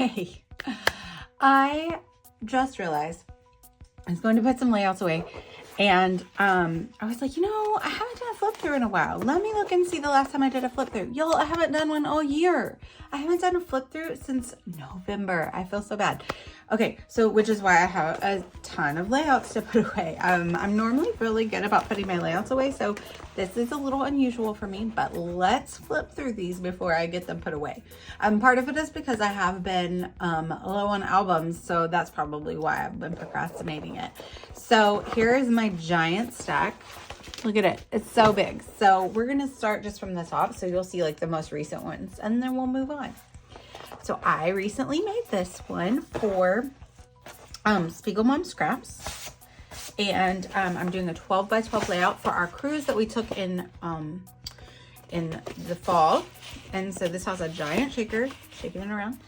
Hey, I just realized I was going to put some layouts away, and I was like, I haven't done a flip through in a while. Let me look and see the last time I did a flip through. Y'all, I haven't done one all year. I haven't done a flip through since November. I feel so bad. Okay, so which is why I have a ton of layouts to put away. I'm normally really good about putting my layouts away, so this is a little unusual for me, but let's flip through these before I get them put away. Part of it is because I have been low on albums, so that's probably why I've been procrastinating it. So here is my giant stack. Look at it. It's so big. So we're going to start just from the top, so you'll see like the most recent ones, and then we'll move on. So I recently made this one for Spiegel Mom Scraps, and I'm doing a 12 by 12 layout for our cruise that we took in the fall. And so this has a giant shaker, shaking it around.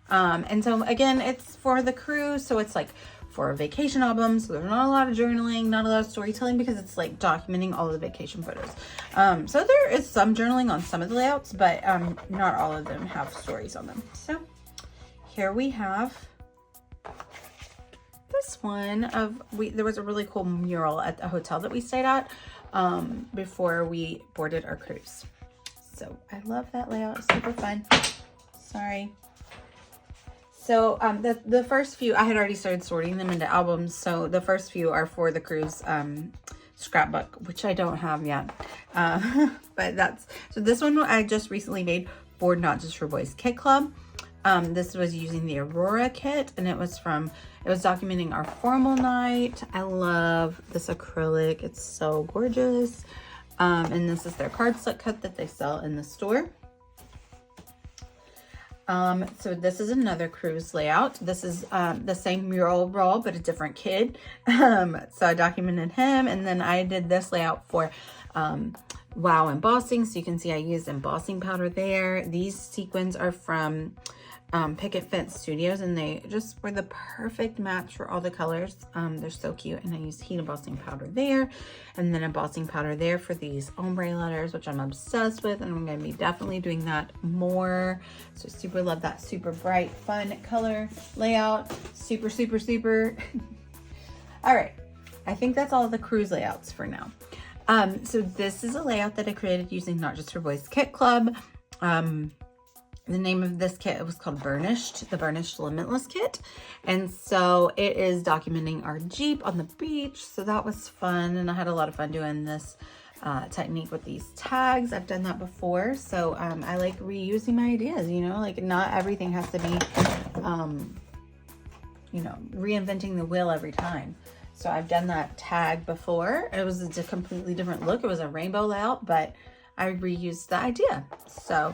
And so again, it's for the cruise, so it's like for vacation albums. So there's not a lot of journaling, not a lot of storytelling, because it's like documenting all of the vacation photos. So there is some journaling on some of the layouts, but not all of them have stories on them. So here we have this one there was a really cool mural at the hotel that we stayed at before we boarded our cruise. So I love that layout. It's super fun. Sorry. So the first few, I had already started sorting them into albums. So the first few are for the cruise scrapbook, which I don't have yet. But so this one I just recently made for Not Just for Boys Kit Club. This was using the Aurora kit, and it was documenting our formal night. I love this acrylic. It's so gorgeous. And this is their cardstock cut that they sell in the store. So this is another cruise layout. This is the same mural roll, but a different kid. So I documented him, and then I did this layout for Wow Embossing. So you can see I used embossing powder there. These sequins are from Picket Fence Studios, and they just were the perfect match for all the colors. They're so cute, and I used heat embossing powder there, and then embossing powder there for these ombre letters, which I'm obsessed with, and I'm going to be definitely doing that more. So super love that super bright, fun color layout. Super, super, super. All right, I think that's all the cruise layouts for now. So this is a layout that I created using Not Just for Boys Kit Club. The name of this kit was called Burnished, the Burnished Limitless Kit. And so it is documenting our Jeep on the beach. So that was fun. And I had a lot of fun doing this technique with these tags. I've done that before. So I like reusing my ideas, like not everything has to be, reinventing the wheel every time. So I've done that tag before. It was a completely different look. It was a rainbow layout, but I reused the idea. So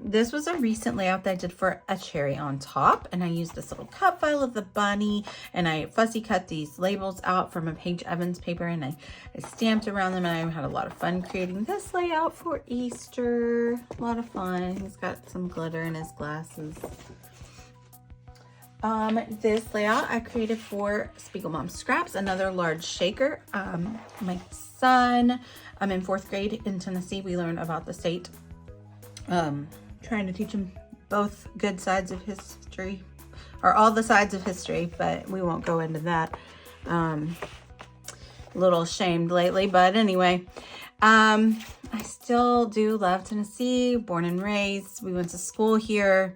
this was a recent layout that I did for a cherry on top, and I used this little cut file of the bunny, and I fussy cut these labels out from a Paige Evans paper, and I stamped around them, and I had a lot of fun creating this layout for Easter. A lot of fun. He's got some glitter in his glasses. This layout I created for Spiegel Mom Scraps, another large shaker. My son, I'm in 4th grade in Tennessee. We learn about the state. Trying to teach him both good sides of history, or all the sides of history, but we won't go into that. A little ashamed lately, but anyway, I still do love Tennessee, born and raised. We went to school here.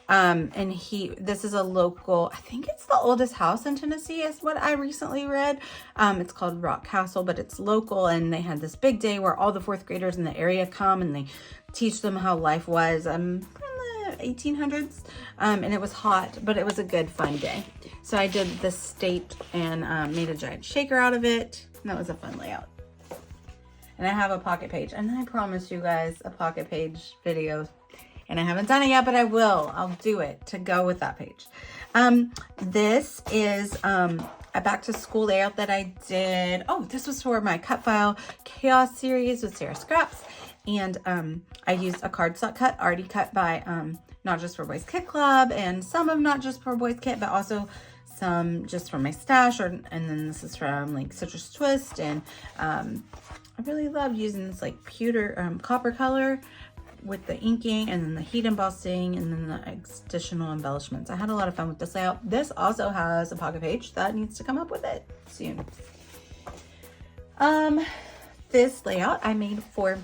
And this is a local, I think it's the oldest house in Tennessee is what I recently read. It's called Rock Castle, but it's local, and they had this big day where all the 4th graders in the area come and they teach them how life was in the 1800s. And it was hot, but it was a good fun day. So I did the state and made a giant shaker out of it. And that was a fun layout. And I have a pocket page, and I promised you guys a pocket page video. And I haven't done it yet, but I will. I'll do it to go with that page. This is a back to school layout that I did. Oh, this was for my cut file chaos series with Sarah Scraps. And I used a cardstock cut already cut by Not Just for Boys Kit Club, and some of Not Just for Boys Kit, but also some just from my stash. And then this is from like Citrus Twist. And I really love using this like pewter copper color with the inking and then the heat embossing and then the additional embellishments. I had a lot of fun with this layout. This also has a pocket page that needs to come up with it soon. This layout I made for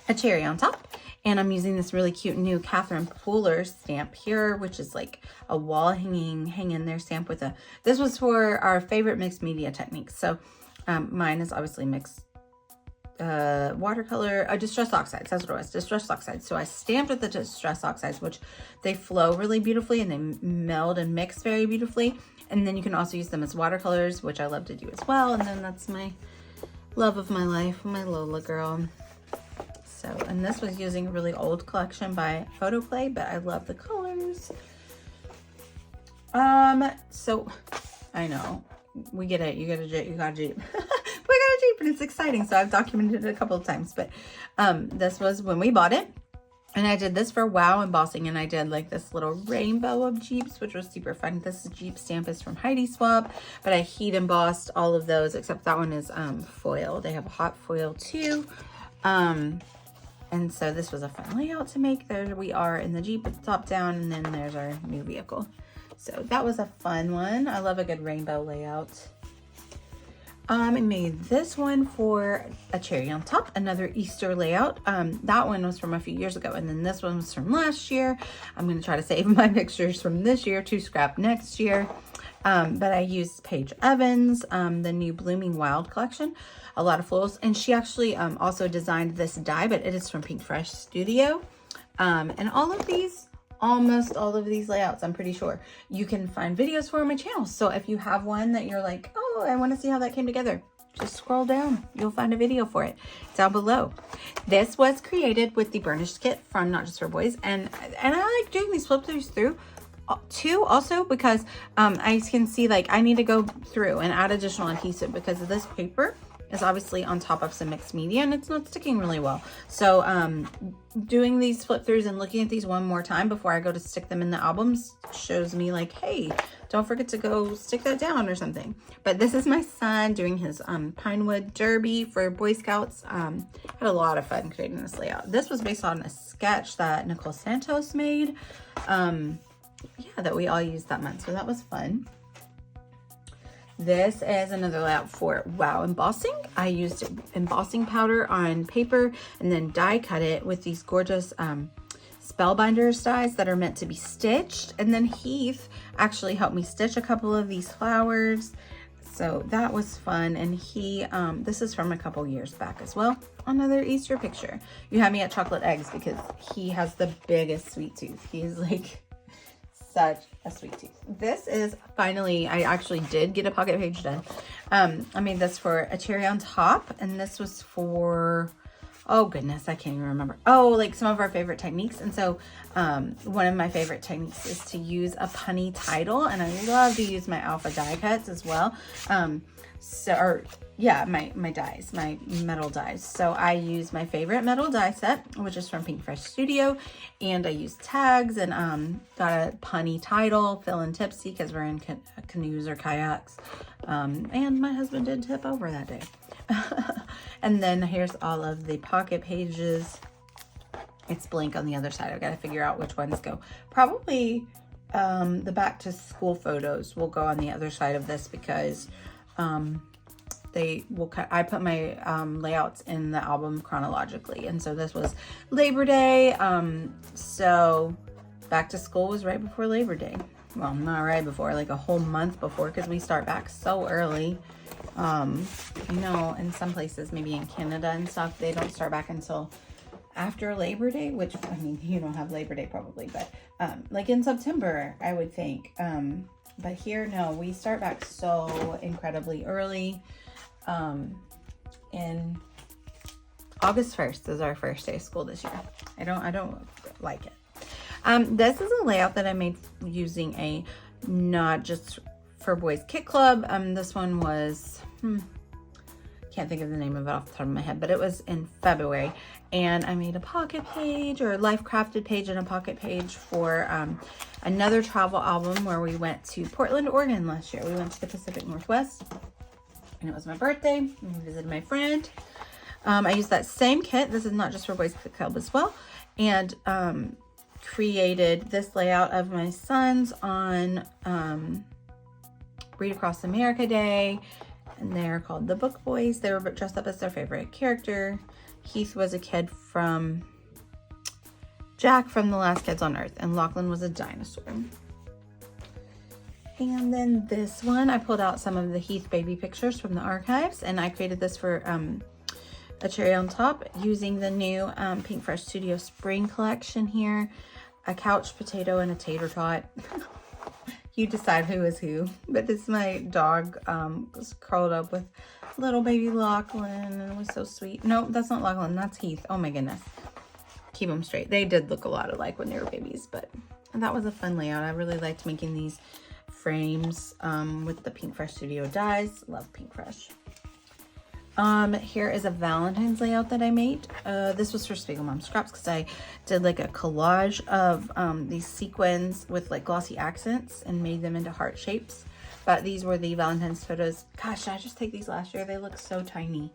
a cherry on top, and I'm using this really cute new Catherine Pooler stamp here, which is like a wall hang in there stamp with a, this was for our favorite mixed media techniques. So mine is obviously mixed watercolor, distress oxides, that's what it was, distress oxides. So I stamped with the distress oxides, which they flow really beautifully and they meld and mix very beautifully. And then you can also use them as watercolors, which I love to do as well. And then that's my love of my life, my Lola girl. So, and this was using a really old collection by Photoplay, but I love the colors. So I know we get it. You get a Jeep, you got a Jeep. We got a Jeep and it's exciting. So I've documented it a couple of times, but this was when we bought it. And I did this for Wow Embossing, and I did like this little rainbow of Jeeps, which was super fun. This Jeep stamp is from Heidi Swap, but I heat embossed all of those, except that one is foil. They have a hot foil too. And so this was a fun layout to make. There we are in the Jeep, top down, and then there's our new vehicle. So that was a fun one. I love a good rainbow layout. I made this one for a cherry on top, another Easter layout. That one was from a few years ago, and then this one was from last year. I'm going to try to save my pictures from this year to scrap next year. But I used Paige Evans, the new Blooming Wild collection, a lot of florals. And she actually also designed this die, but it is from Pink Fresh Studio. And almost all of these layouts, I'm pretty sure you can find videos for on my channel. So if you have one that you're like, oh, I want to see how that came together, just scroll down. You'll find a video for it down below. This was created with the burnished kit from Not Just For Boys. And I like doing these flip through too, also because I can see like I need to go through and add additional adhesive because of this paper is obviously on top of some mixed media and it's not sticking really well. So doing these flip throughs and looking at these one more time before I go to stick them in the albums shows me like, hey, don't forget to go stick that down or something. But this is my son doing his Pinewood Derby for Boy Scouts. Had a lot of fun creating this layout. This was based on a sketch that Nicole Santos made. Yeah, that we all used that month. So that was fun. This is another layout for Wow Embossing. I used embossing powder on paper and then die cut it with these gorgeous Spellbinders dies that are meant to be stitched. And then Heath actually helped me stitch a couple of these flowers. So that was fun. And he, this is from a couple years back as well. Another Easter picture. You had me at chocolate eggs because he has the biggest sweet tooth. He's like such a sweet tooth. This is finally, I actually did get a pocket page done. I made this for a cherry on top, and this was for, oh goodness, I can't even remember. Oh, like some of our favorite techniques. And so one of my favorite techniques is to use a punny title, and I love to use my alpha die cuts as well. My dies, my metal dies. So I use my favorite metal die set, which is from Pink Fresh Studio, and I use tags and got a punny title, feeling tipsy because we're in canoes or kayaks, and my husband did tip over that day. And then here's all of the pocket pages. It's blank on the other side. I've got to figure out which ones go. Probably the back to school photos will go on the other side of this because they will cut. I put my layouts in the album chronologically, and so this was Labor Day. So back to school was right before Labor Day. Well, not right before, like a whole month before, because we start back so early. You know, in some places, maybe in Canada and stuff, they don't start back until after Labor Day, which, I mean, you don't have Labor Day probably, but like in September, I would think. But here, no, we start back so incredibly early. In August 1st is our first day of school this year. I don't like it. This is a layout that I made using a Not Just For Boys kit club. This one was, can't think of the name of it off the top of my head, but it was in February. And I made a pocket page or a life crafted page and a pocket page for another travel album where we went to Portland, Oregon last year. We went to the Pacific Northwest and it was my birthday. We visited my friend. I used that same kit. This is Not Just for Boys Kit Club as well. And created this layout of my sons on Read Across America Day. And they're called the Book Boys. They were dressed up as their favorite character. Heath was a kid from Jack from The Last Kids on Earth. And Lachlan was a dinosaur. And then this one, I pulled out some of the Heath baby pictures from the archives. And I created this for a cherry on top using the new Pink Fresh Studio Spring collection here. A couch potato and a tater tot. You decide who is who. But this is my dog was curled up with little baby Lachlan, and it was so sweet. No, that's not Lachlan, that's Heath. Oh my goodness. Keep them straight. They did look a lot alike when they were babies, but that was a fun layout. I really liked making these frames with the Pink Fresh Studio dies. Love Pink Fresh. Here is a Valentine's layout that I made. This was for Spiegel Mom Scraps because I did like a collage of these sequins with like glossy accents and made them into heart shapes. But these were the Valentine's photos. Gosh, I just take these last year. They look so tiny.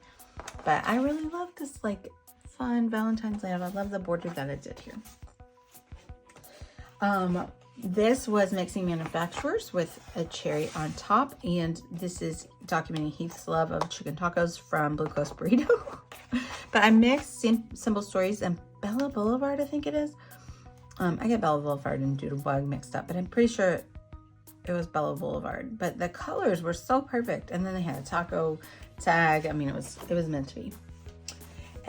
But I really love this like fun Valentine's layout. I love the border that I did here. This was Mixing Manufacturers with a cherry on top, and this is documenting Heath's love of chicken tacos from Blue Coast Burrito. But I mixed Simple Stories and Bella Boulevard, I think it is. I get Bella Boulevard and Doodlebug mixed up, but I'm pretty sure it was Bella Boulevard. But the colors were so perfect, and then they had a taco tag. I mean, it was meant to be.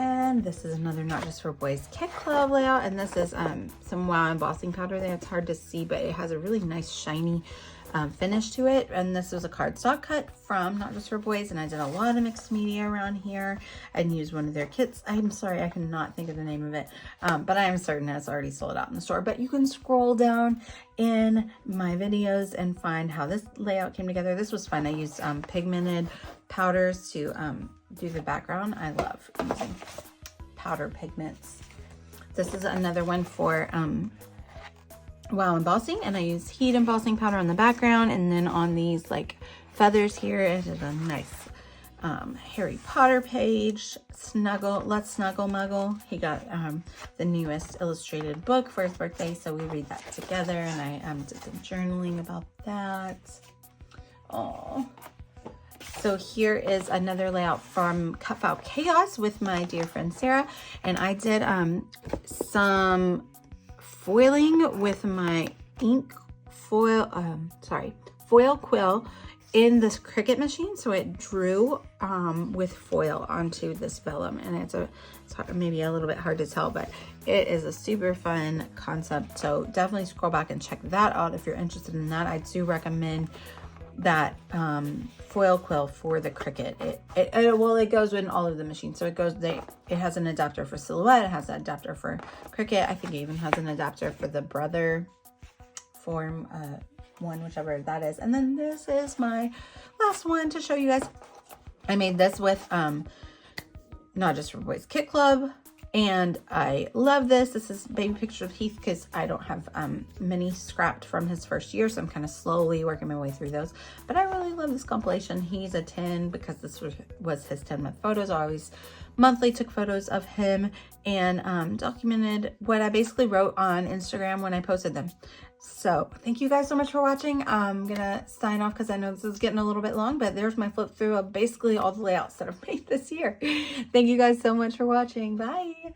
And this is another Not Just for Boys Kit Club layout. And this is some Wow embossing powder there. It's hard to see, but it has a really nice shiny finish to it. And this was a cardstock cut from Not Just for Boys. And I did a lot of mixed media around here and used one of their kits. I'm sorry, I cannot think of the name of it. But I am certain it's already sold out in the store. But you can scroll down in my videos and find how this layout came together. This was fun. I used pigmented powders to do the background. I love using powder pigments. This is another one for Wow embossing, and I use heat embossing powder on the background, and then on these like feathers here, it is a nice Harry Potter page. Let's Snuggle Muggle. He got the newest illustrated book for his birthday, so we read that together, and I did some journaling about that. Oh. So here is another layout from Cut File Chaos with my dear friend Sarah. And I did some foiling with my foil quill in this Cricut machine. So it drew with foil onto this vellum. And it's maybe a little bit hard to tell, but it is a super fun concept. So definitely scroll back and check that out if you're interested in that. I do recommend that foil quill for the Cricut. It goes in all of the machines. So it has an adapter for Silhouette, it has an adapter for Cricut. I think it even has an adapter for the Brother Form one, whichever that is. And then this is my last one to show you guys. I made this with Not Just for Boys Kit Club. And I love this. This is baby picture of Heath because I don't have many scrapped from his first year, so I'm kind of slowly working my way through those. But I really love this compilation. He's a 10 because this was his 10-month photos. I always monthly took photos of him and documented what I basically wrote on Instagram when I posted them. So thank you guys so much for watching. I'm gonna sign off because I know this is getting a little bit long, but there's my flip through of basically all the layouts that I've made this year. Thank you guys so much for watching. Bye.